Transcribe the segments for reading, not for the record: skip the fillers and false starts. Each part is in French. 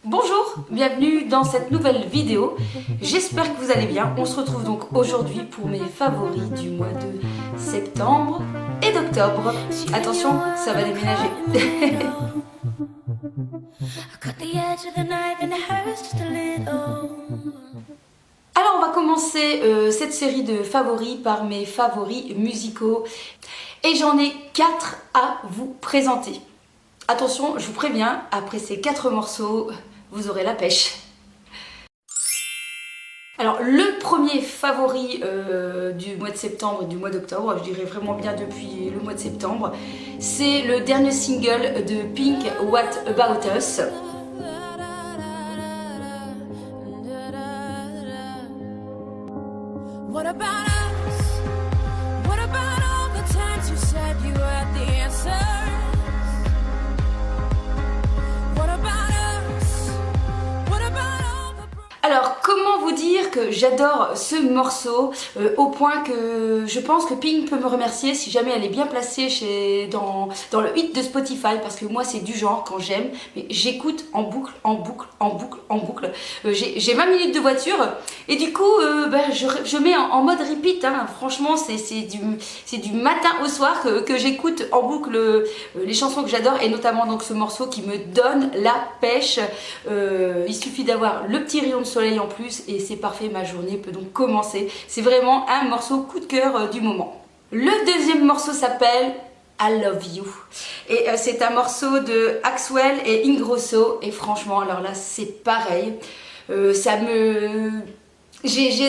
Bonjour, bienvenue dans cette nouvelle vidéo. J'espère que vous allez bien. On se retrouve donc aujourd'hui pour mes favoris du mois de septembre et d'octobre. Attention, ça va déménager. Alors on va commencer cette série de favoris par mes favoris musicaux. Et j'en ai 4 à vous présenter. Attention, je vous préviens, après ces 4 morceaux, vous aurez la pêche. Alors le premier favori du mois de septembre et du mois d'octobre, je dirais vraiment bien depuis le mois de septembre, c'est le dernier single de Pink, What About Us. What about us? What about all the times you said you had the answers? What about us? What about all the... Alors, comment vous dire que j'adore ce morceau au point que je pense que Pink peut me remercier si jamais elle est bien placée dans le hit de Spotify, parce que moi c'est du genre, quand j'aime, mais j'écoute en boucle, en boucle, en boucle, en boucle. J'ai 20 minutes de voiture et du coup je mets en mode repeat, hein. Franchement c'est du matin au soir que j'écoute en boucle les chansons que j'adore, et notamment donc ce morceau qui me donne la pêche. Il suffit d'avoir le petit rayon de soleil en plus et c'est parfait, ma journée peut donc commencer. C'est vraiment un morceau coup de cœur du moment. Le deuxième morceau s'appelle I Love You et c'est un morceau de Axwell et Ingrosso, et franchement alors là c'est pareil, j'ai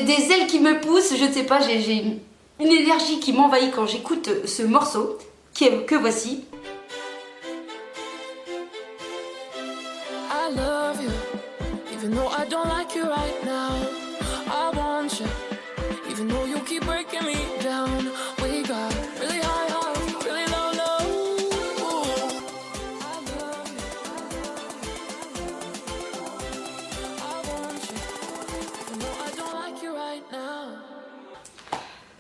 des ailes qui me poussent, je ne sais pas, j'ai une énergie qui m'envahit quand j'écoute ce morceau que voici. I love you, even though I don't like you right now. I want you, even though you keep breaking me down. We got really high highs, really low lows. I love you, I want you, even though I don't like you right now.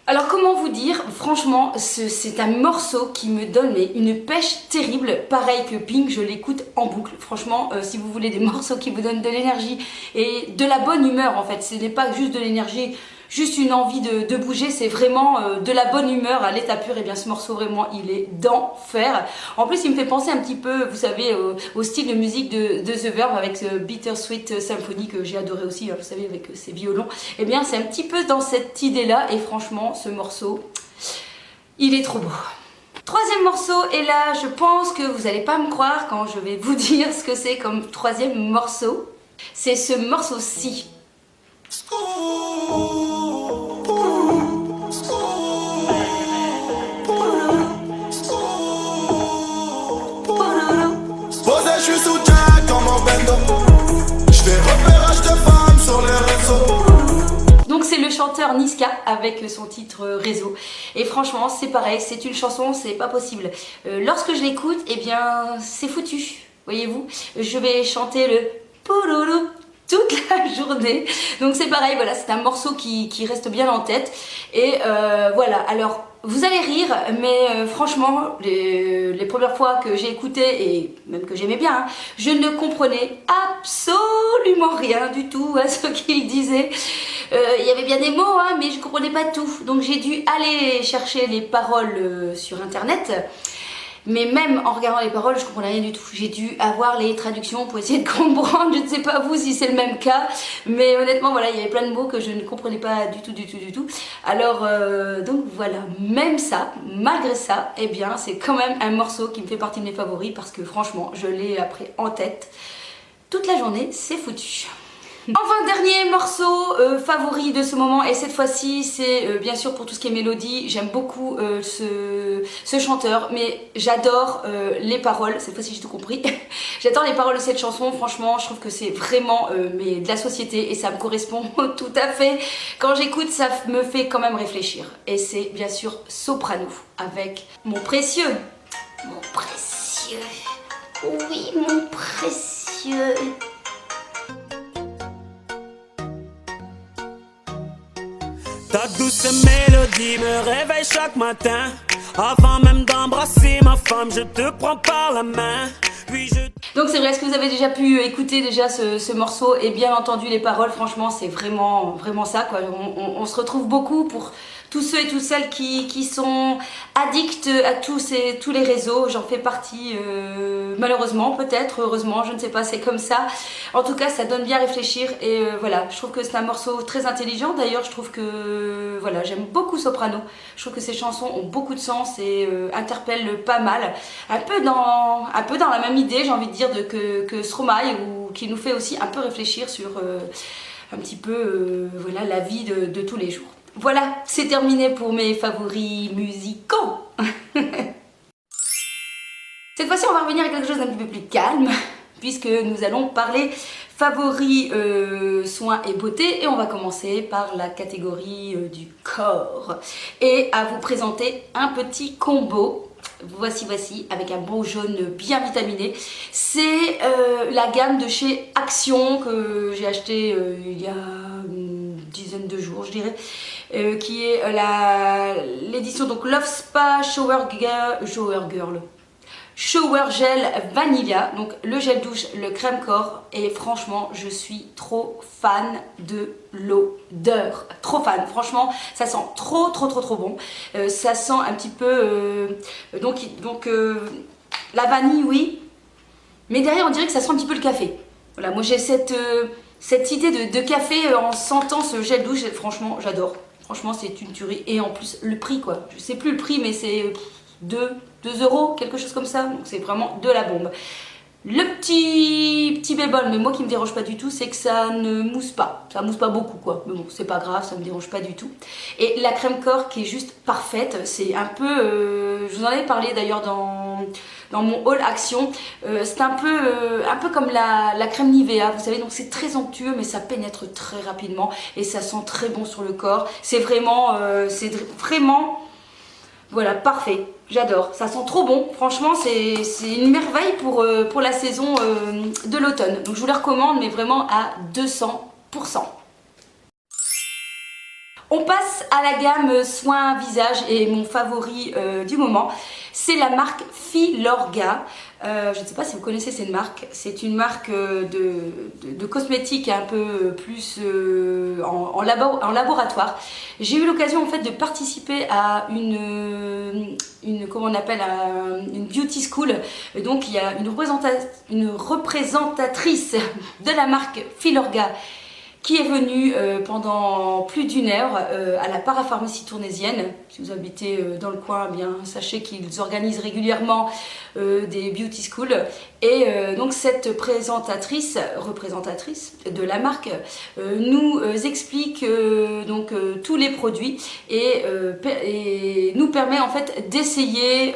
Alors comment vous dire, franchement c'est un morceau qui me donne une pêche terrible, pareil que Pink, je l'écoute en boucle. Franchement si vous voulez des morceaux qui vous donnent de l'énergie et de la bonne humeur, en fait ce n'est pas juste de l'énergie, juste une envie de bouger, c'est vraiment de la bonne humeur à l'état pur. Et bien ce morceau vraiment il est d'enfer. En plus il me fait penser un petit peu, vous savez, au style de musique de The Verve avec ce Bittersweet Symphony que j'ai adoré aussi, hein, vous savez, avec ses violons. Et bien c'est un petit peu dans cette idée là, et franchement ce morceau il est trop beau. Troisième morceau, et là je pense que vous n'allez pas me croire quand je vais vous dire ce que c'est comme troisième morceau. C'est ce morceau-ci. Je suis sous Jack dans mon bendo. Je fais repérage de femmes sur les réseaux. Donc c'est le chanteur Niska avec son titre Réseau. Et franchement c'est pareil, c'est une chanson, c'est pas possible. Lorsque je l'écoute, eh bien c'est foutu. Voyez-vous, je vais chanter le pouloulou toute la journée. Donc c'est pareil, voilà, c'est un morceau qui reste bien en tête. Et voilà, alors vous allez rire, mais franchement, les premières fois que j'ai écouté, et même que j'aimais bien, hein, je ne comprenais absolument rien du tout à ce qu'il disait. Il y avait bien des mots, hein, mais je ne comprenais pas tout. Donc j'ai dû aller chercher les paroles sur internet. Mais même en regardant les paroles, je comprenais rien du tout. J'ai dû avoir les traductions pour essayer de comprendre. Je ne sais pas vous si c'est le même cas, mais honnêtement voilà, il y avait plein de mots que je ne comprenais pas du tout. Alors donc voilà, même ça, malgré ça, eh bien c'est quand même un morceau qui me fait partie de mes favoris, parce que franchement je l'ai après en tête toute la journée, c'est foutu. Enfin, dernier morceau favori de ce moment, et cette fois-ci c'est bien sûr pour tout ce qui est mélodie. J'aime beaucoup ce chanteur, mais j'adore les paroles. Cette fois-ci j'ai tout compris. J'adore les paroles de cette chanson, franchement je trouve que c'est vraiment mais de la société, et ça me correspond tout à fait. Quand j'écoute, ça me fait quand même réfléchir, et c'est bien sûr Soprano avec Mon Précieux. Mon précieux, oui mon précieux. Ta douce mélodie me réveille chaque matin. Avant même d'embrasser ma femme, je te prends par la main. Puis je... Donc c'est vrai, est-ce que vous avez déjà pu écouter déjà ce morceau et bien entendu les paroles? Franchement, c'est vraiment ça, quoi. On se retrouve beaucoup pour tous ceux et toutes celles qui sont addicts à tous les réseaux. J'en fais partie, malheureusement, peut-être, heureusement, je ne sais pas, c'est comme ça. En tout cas, ça donne bien à réfléchir et voilà, je trouve que c'est un morceau très intelligent. D'ailleurs, je trouve que, voilà, j'aime beaucoup Soprano. Je trouve que ses chansons ont beaucoup de sens et interpellent pas mal. Un peu dans la même idée, j'ai envie de dire, que Stromae, ou qui nous fait aussi un peu réfléchir sur un petit peu voilà, la vie de tous les jours. Voilà, c'est terminé pour mes favoris musicaux. Cette fois-ci, on va revenir à quelque chose d'un petit peu plus calme, puisque nous allons parler favoris, soins et beauté, et on va commencer par la catégorie du corps. Et à vous présenter un petit combo. Voici, avec un beau jaune bien vitaminé. C'est la gamme de chez Action que j'ai acheté il y a une dizaine de jours, je dirais. Qui est l'édition donc Love Spa Shower Gel Vanilla, donc le gel douche, le crème corps, et franchement je suis trop fan de l'odeur, trop fan, franchement ça sent trop bon, ça sent un petit peu la vanille, oui, mais derrière on dirait que ça sent un petit peu le café. Voilà, moi j'ai cette idée de café en sentant ce gel douche, franchement j'adore. Franchement, c'est une tuerie. Et en plus, le prix, quoi. Je sais plus le prix, mais c'est 2 euros, quelque chose comme ça. Donc, c'est vraiment de la bombe. Le petit bémol, mais moi qui me dérange pas du tout, c'est que ça ne mousse pas. Ça mousse pas beaucoup, quoi. Mais bon, c'est pas grave, ça me dérange pas du tout. Et la crème corps qui est juste parfaite. C'est un peu... je vous en avais parlé d'ailleurs dans mon haul Action. C'est un peu comme la crème Nivea, vous savez, donc c'est très onctueux mais ça pénètre très rapidement et ça sent très bon sur le corps. C'est vraiment voilà, parfait, j'adore, ça sent trop bon, franchement c'est une merveille pour la saison de l'automne. Donc je vous le recommande, mais vraiment à 200%. On passe à la gamme soins visage et mon favori du moment, c'est la marque Filorga. Je ne sais pas si vous connaissez cette marque, c'est une marque de cosmétiques un peu plus en laboratoire. J'ai eu l'occasion en fait de participer à une beauty school. Donc il y a une représentatrice de la marque Filorga qui est venue pendant plus d'1 heure à la parapharmacie tournaisienne. Si vous habitez dans le coin, eh bien sachez qu'ils organisent régulièrement des beauty schools. Et donc cette représentatrice de la marque nous explique tous les produits et nous permet en fait d'essayer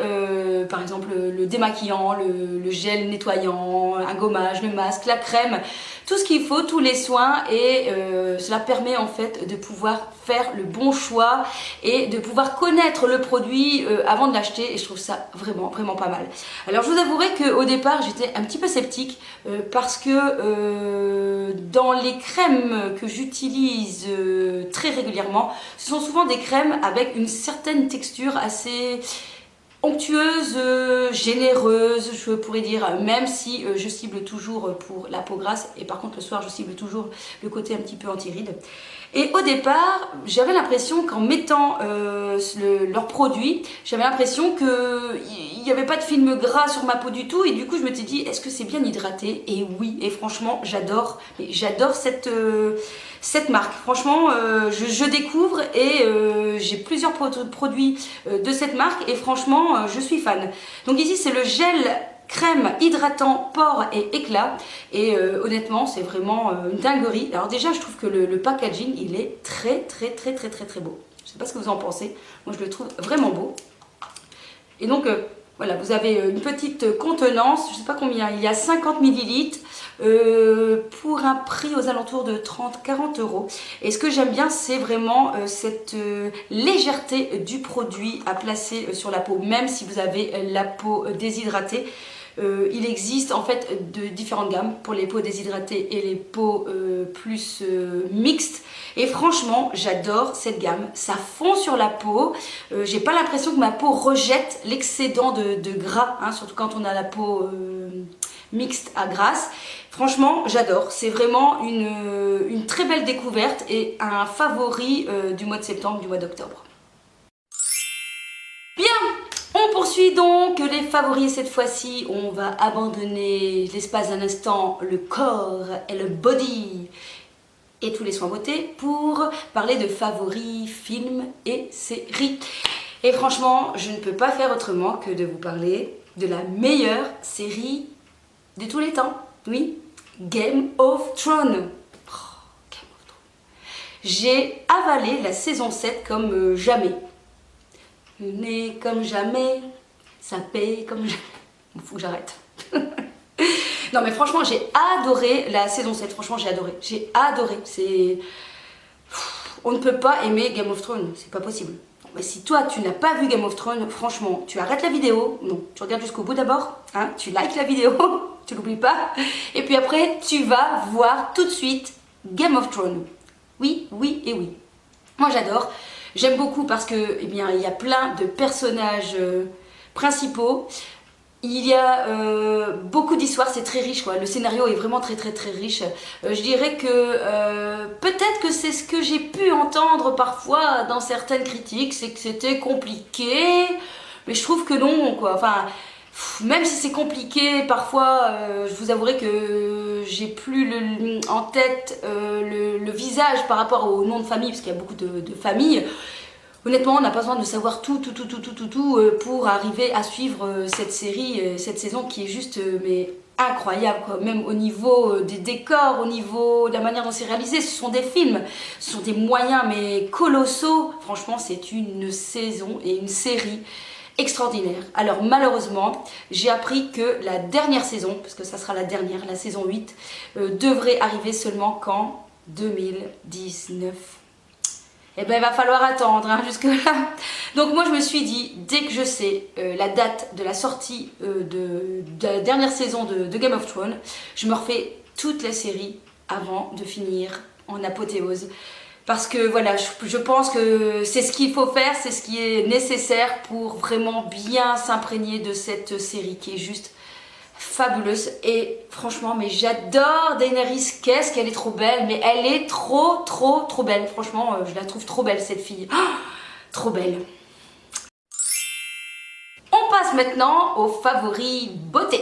par exemple le démaquillant, le gel nettoyant, un gommage, le masque, la crème, tout ce qu'il faut, tous les soins, et cela permet en fait de pouvoir faire le bon choix et de pouvoir connaître le produit avant de l'acheter, et je trouve ça vraiment pas mal. Alors je vous avouerai qu'au départ j'étais un petit peu sceptique parce que dans les crèmes que j'utilise très régulièrement, ce sont souvent des crèmes avec une certaine texture assez onctueuse, généreuse, je pourrais dire, même si je cible toujours pour la peau grasse, et par contre le soir je cible toujours le côté un petit peu anti-rides. Et au départ, j'avais l'impression qu'en mettant leurs produits, j'avais l'impression qu'il n'y avait pas de film gras sur ma peau du tout, et du coup je me suis dit, est-ce que c'est bien hydraté? Et oui, et franchement j'adore cette marque. Franchement je découvre, et j'ai plusieurs produits de cette marque, et franchement je suis fan. Donc ici c'est le gel crème hydratant pores et éclat, et honnêtement c'est vraiment une dinguerie. Alors déjà je trouve que le packaging il est très beau. Je sais pas ce que vous en pensez, moi je le trouve vraiment beau. Et donc voilà, vous avez une petite contenance, je sais pas combien, il y a 50 ml pour un prix aux alentours de 30-40 euros. Et ce que j'aime bien, c'est vraiment cette légèreté du produit à placer sur la peau, même si vous avez la peau déshydratée. Il existe en fait de différentes gammes pour les peaux déshydratées et les peaux plus mixtes, et franchement j'adore cette gamme, ça fond sur la peau, j'ai pas l'impression que ma peau rejette l'excédent de gras, hein, surtout quand on a la peau mixte à grasse. Franchement, j'adore. C'est vraiment une très belle découverte et un favori du mois de septembre, du mois d'octobre. Bien, on poursuit donc les favoris. Cette fois-ci, on va abandonner l'espace d'un instant, le corps et le body et tous les soins beauté pour parler de favoris, films et séries. Et franchement, je ne peux pas faire autrement que de vous parler de la meilleure série de tous les temps. Oui, Game of Thrones. Oh, Game of Thrones. J'ai avalé la saison 7 comme jamais. Né comme jamais, ça paye comme jamais. Bon, faut que j'arrête. Non mais franchement, j'ai adoré la saison 7. Franchement, j'ai adoré. J'ai adoré. On ne peut pas aimer Game of Thrones. C'est pas possible. Mais si toi tu n'as pas vu Game of Thrones, franchement, tu arrêtes la vidéo, non, tu regardes jusqu'au bout d'abord, hein, tu likes la vidéo, tu l'oublies pas, et puis après tu vas voir tout de suite Game of Thrones. Oui, oui et oui. Moi j'adore, j'aime beaucoup parce que, eh bien, il y a plein de personnages principaux. Il y a beaucoup d'histoires, c'est très riche quoi, le scénario est vraiment très riche. Je dirais que peut-être que c'est ce que j'ai pu entendre parfois dans certaines critiques, c'est que c'était compliqué, mais je trouve que non quoi, enfin même si c'est compliqué parfois, je vous avouerai que j'ai plus en tête le visage par rapport au nom de famille, parce qu'il y a beaucoup de familles. Honnêtement, on n'a pas besoin de savoir tout pour arriver à suivre cette série, cette saison qui est juste mais incroyable quoi. Même au niveau des décors, au niveau de la manière dont c'est réalisé, ce sont des films, ce sont des moyens mais colossaux. Franchement, c'est une saison et une série extraordinaire. Alors malheureusement, j'ai appris que la dernière saison, parce que ça sera la dernière, la saison 8, devrait arriver seulement qu'en 2019. Eh ben il va falloir attendre hein, jusque là. Donc moi je me suis dit, dès que je sais la date de la sortie de la dernière saison de Game of Thrones, je me refais toute la série avant de finir en apothéose. Parce que voilà, je pense que c'est ce qu'il faut faire, c'est ce qui est nécessaire pour vraiment bien s'imprégner de cette série qui est juste fabuleuse. Et franchement, mais j'adore Daenerys. Qu'est-ce qu'elle est trop belle, mais elle est trop belle. Franchement, je la trouve trop belle cette fille. Oh, trop belle. On passe maintenant aux favoris beauté.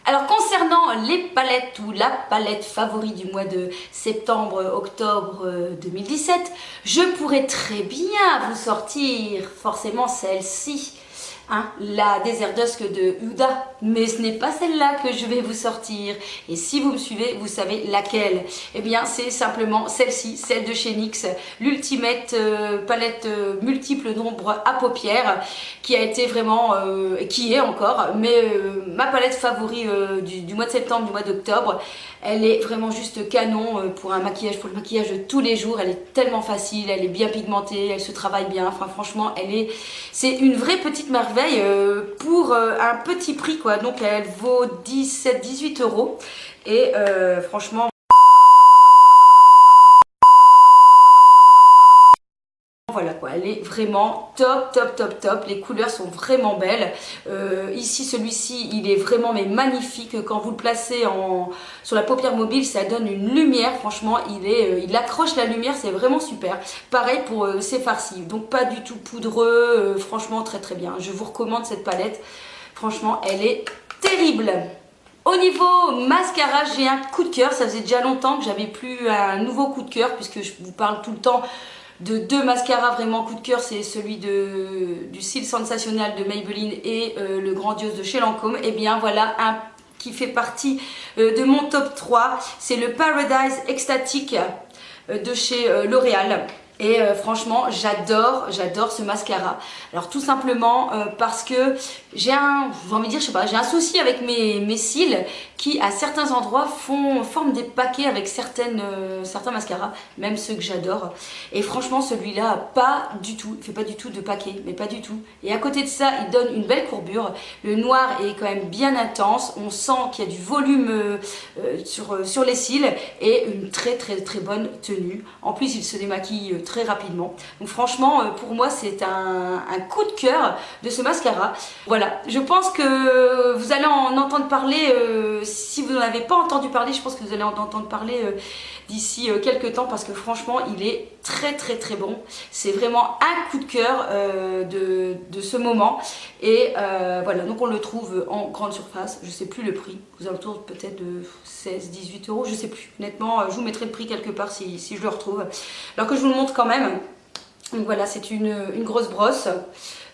Alors concernant les palettes ou la palette favori du mois de septembre-octobre 2017, je pourrais très bien vous sortir forcément celle-ci. Hein, la Desert Dusk de Huda, mais ce n'est pas celle-là que je vais vous sortir. Et si vous me suivez, vous savez laquelle. Eh bien, c'est simplement celle-ci, celle de chez NYX, l'Ultimate palette multiple nombre à paupières, qui a été vraiment, qui est encore, mais ma palette favori du mois de septembre, du mois d'octobre. Elle est vraiment juste canon pour un maquillage, pour le maquillage de tous les jours. Elle est tellement facile, elle est bien pigmentée, elle se travaille bien. Enfin, franchement, c'est une vraie petite merveille pour un petit prix quoi. Donc, elle vaut 17-18 €. Et franchement, voilà quoi, elle est vraiment top. Les couleurs sont vraiment belles. Ici, celui-ci, il est vraiment mais magnifique. Quand vous le placez sur la paupière mobile, ça donne une lumière. Franchement, il accroche la lumière, c'est vraiment super. Pareil pour ces farcis. Donc pas du tout poudreux. Franchement, très bien. Je vous recommande cette palette. Franchement, elle est terrible. Au niveau mascara, j'ai un coup de cœur. Ça faisait déjà longtemps que j'avais plus un nouveau coup de cœur, puisque je vous parle tout le temps de deux mascaras vraiment coup de cœur, c'est celui du Cils Sensationnel de Maybelline et le Grandiose de chez Lancôme. Et bien voilà un qui fait partie de mon top 3, c'est le Paradise Ecstatic de chez L'Oréal. Et franchement, j'adore ce mascara. Alors tout simplement parce que j'ai un souci avec mes cils qui à certains endroits forment des paquets avec certains mascaras, même ceux que j'adore. Et franchement, celui-là, pas du tout, il fait pas du tout de paquet, mais pas du tout. Et à côté de ça, il donne une belle courbure. Le noir est quand même bien intense. On sent qu'il y a du volume sur les cils et une très bonne tenue. En plus, il se démaquille très rapidement. Donc franchement, pour moi, c'est un coup de cœur de ce mascara. Voilà, je pense que vous allez en entendre parler, si vous n'en avez pas entendu parler, je pense que vous allez en entendre parler d'ici quelques temps parce que franchement, il est très très très bon. C'est vraiment un coup de cœur de ce moment. Et voilà, donc on le trouve en grande surface, je sais plus le prix, aux alentours peut-être de 16-18 euros, je sais plus. Honnêtement, je vous mettrai le prix quelque part si je le retrouve. Alors que je vous le montre quand même. Donc voilà, c'est une grosse brosse.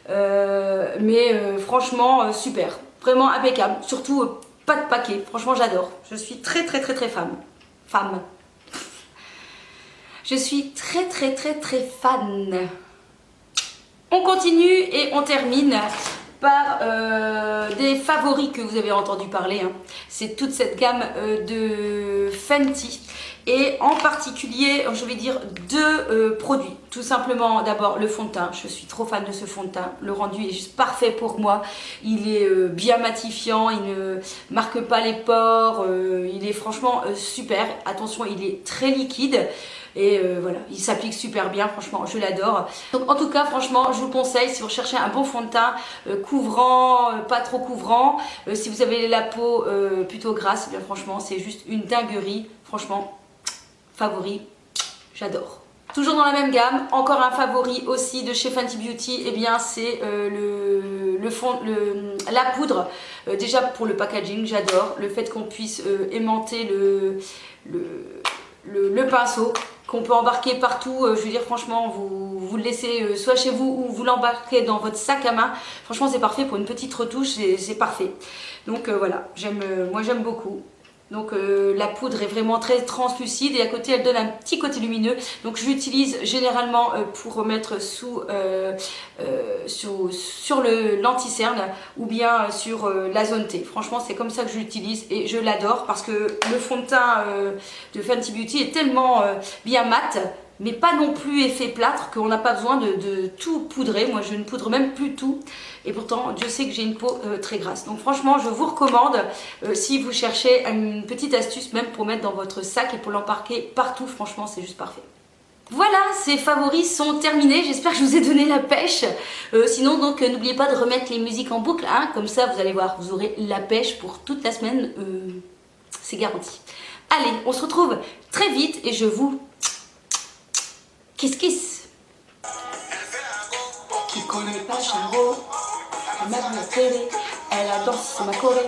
Mais franchement, super. Vraiment impeccable. Surtout, pas de paquet. Franchement, j'adore. Je suis très très très très fan. Je suis très très très très fan. On continue et on termine par des favoris que vous avez entendu parler. Hein. C'est toute cette gamme de Fenty. Et en particulier, je vais dire deux produits. Tout simplement, d'abord le fond de teint. Je suis trop fan de ce fond de teint. Le rendu est juste parfait pour moi. Il est bien matifiant, il ne marque pas les pores. Il est franchement super. Attention, il est très liquide. Et voilà, il s'applique super bien, franchement, je l'adore. Donc en tout cas, franchement, je vous conseille, si vous recherchez un bon fond de teint couvrant, pas trop couvrant, si vous avez la peau plutôt grasse, bien franchement, c'est juste une dinguerie. Franchement, favori, j'adore. Toujours dans la même gamme, encore un favori aussi de chez Fenty Beauty, et bien c'est la poudre. Déjà pour le packaging, j'adore. Le fait qu'on puisse aimanter le pinceau, qu'on peut embarquer partout, je veux dire franchement vous le laissez soit chez vous ou vous l'embarquez dans votre sac à main, franchement c'est parfait pour une petite retouche, c'est parfait. Donc voilà, moi j'aime beaucoup. Donc la poudre est vraiment très translucide et à côté elle donne un petit côté lumineux. Donc je l'utilise généralement pour mettre sur l'anti-cerne ou bien sur la zone T. Franchement c'est comme ça que je l'utilise et je l'adore parce que le fond de teint de Fenty Beauty est tellement bien mat, mais pas non plus effet plâtre, qu'on n'a pas besoin de tout poudrer. Moi je ne poudre même plus tout et pourtant Dieu sait que j'ai une peau très grasse. Donc franchement je vous recommande si vous cherchez une petite astuce même pour mettre dans votre sac et pour l'embarquer partout, franchement c'est juste parfait. Voilà, ces favoris sont terminés, j'espère que je vous ai donné la pêche. Sinon donc n'oubliez pas de remettre les musiques en boucle, hein, comme ça vous allez voir, vous aurez la pêche pour toute la semaine, c'est garanti. Allez, on se retrouve très vite et je vous kiss. Qui connaît pas Charo, elle m'a vu la télé, elle a dansé sur ma choré.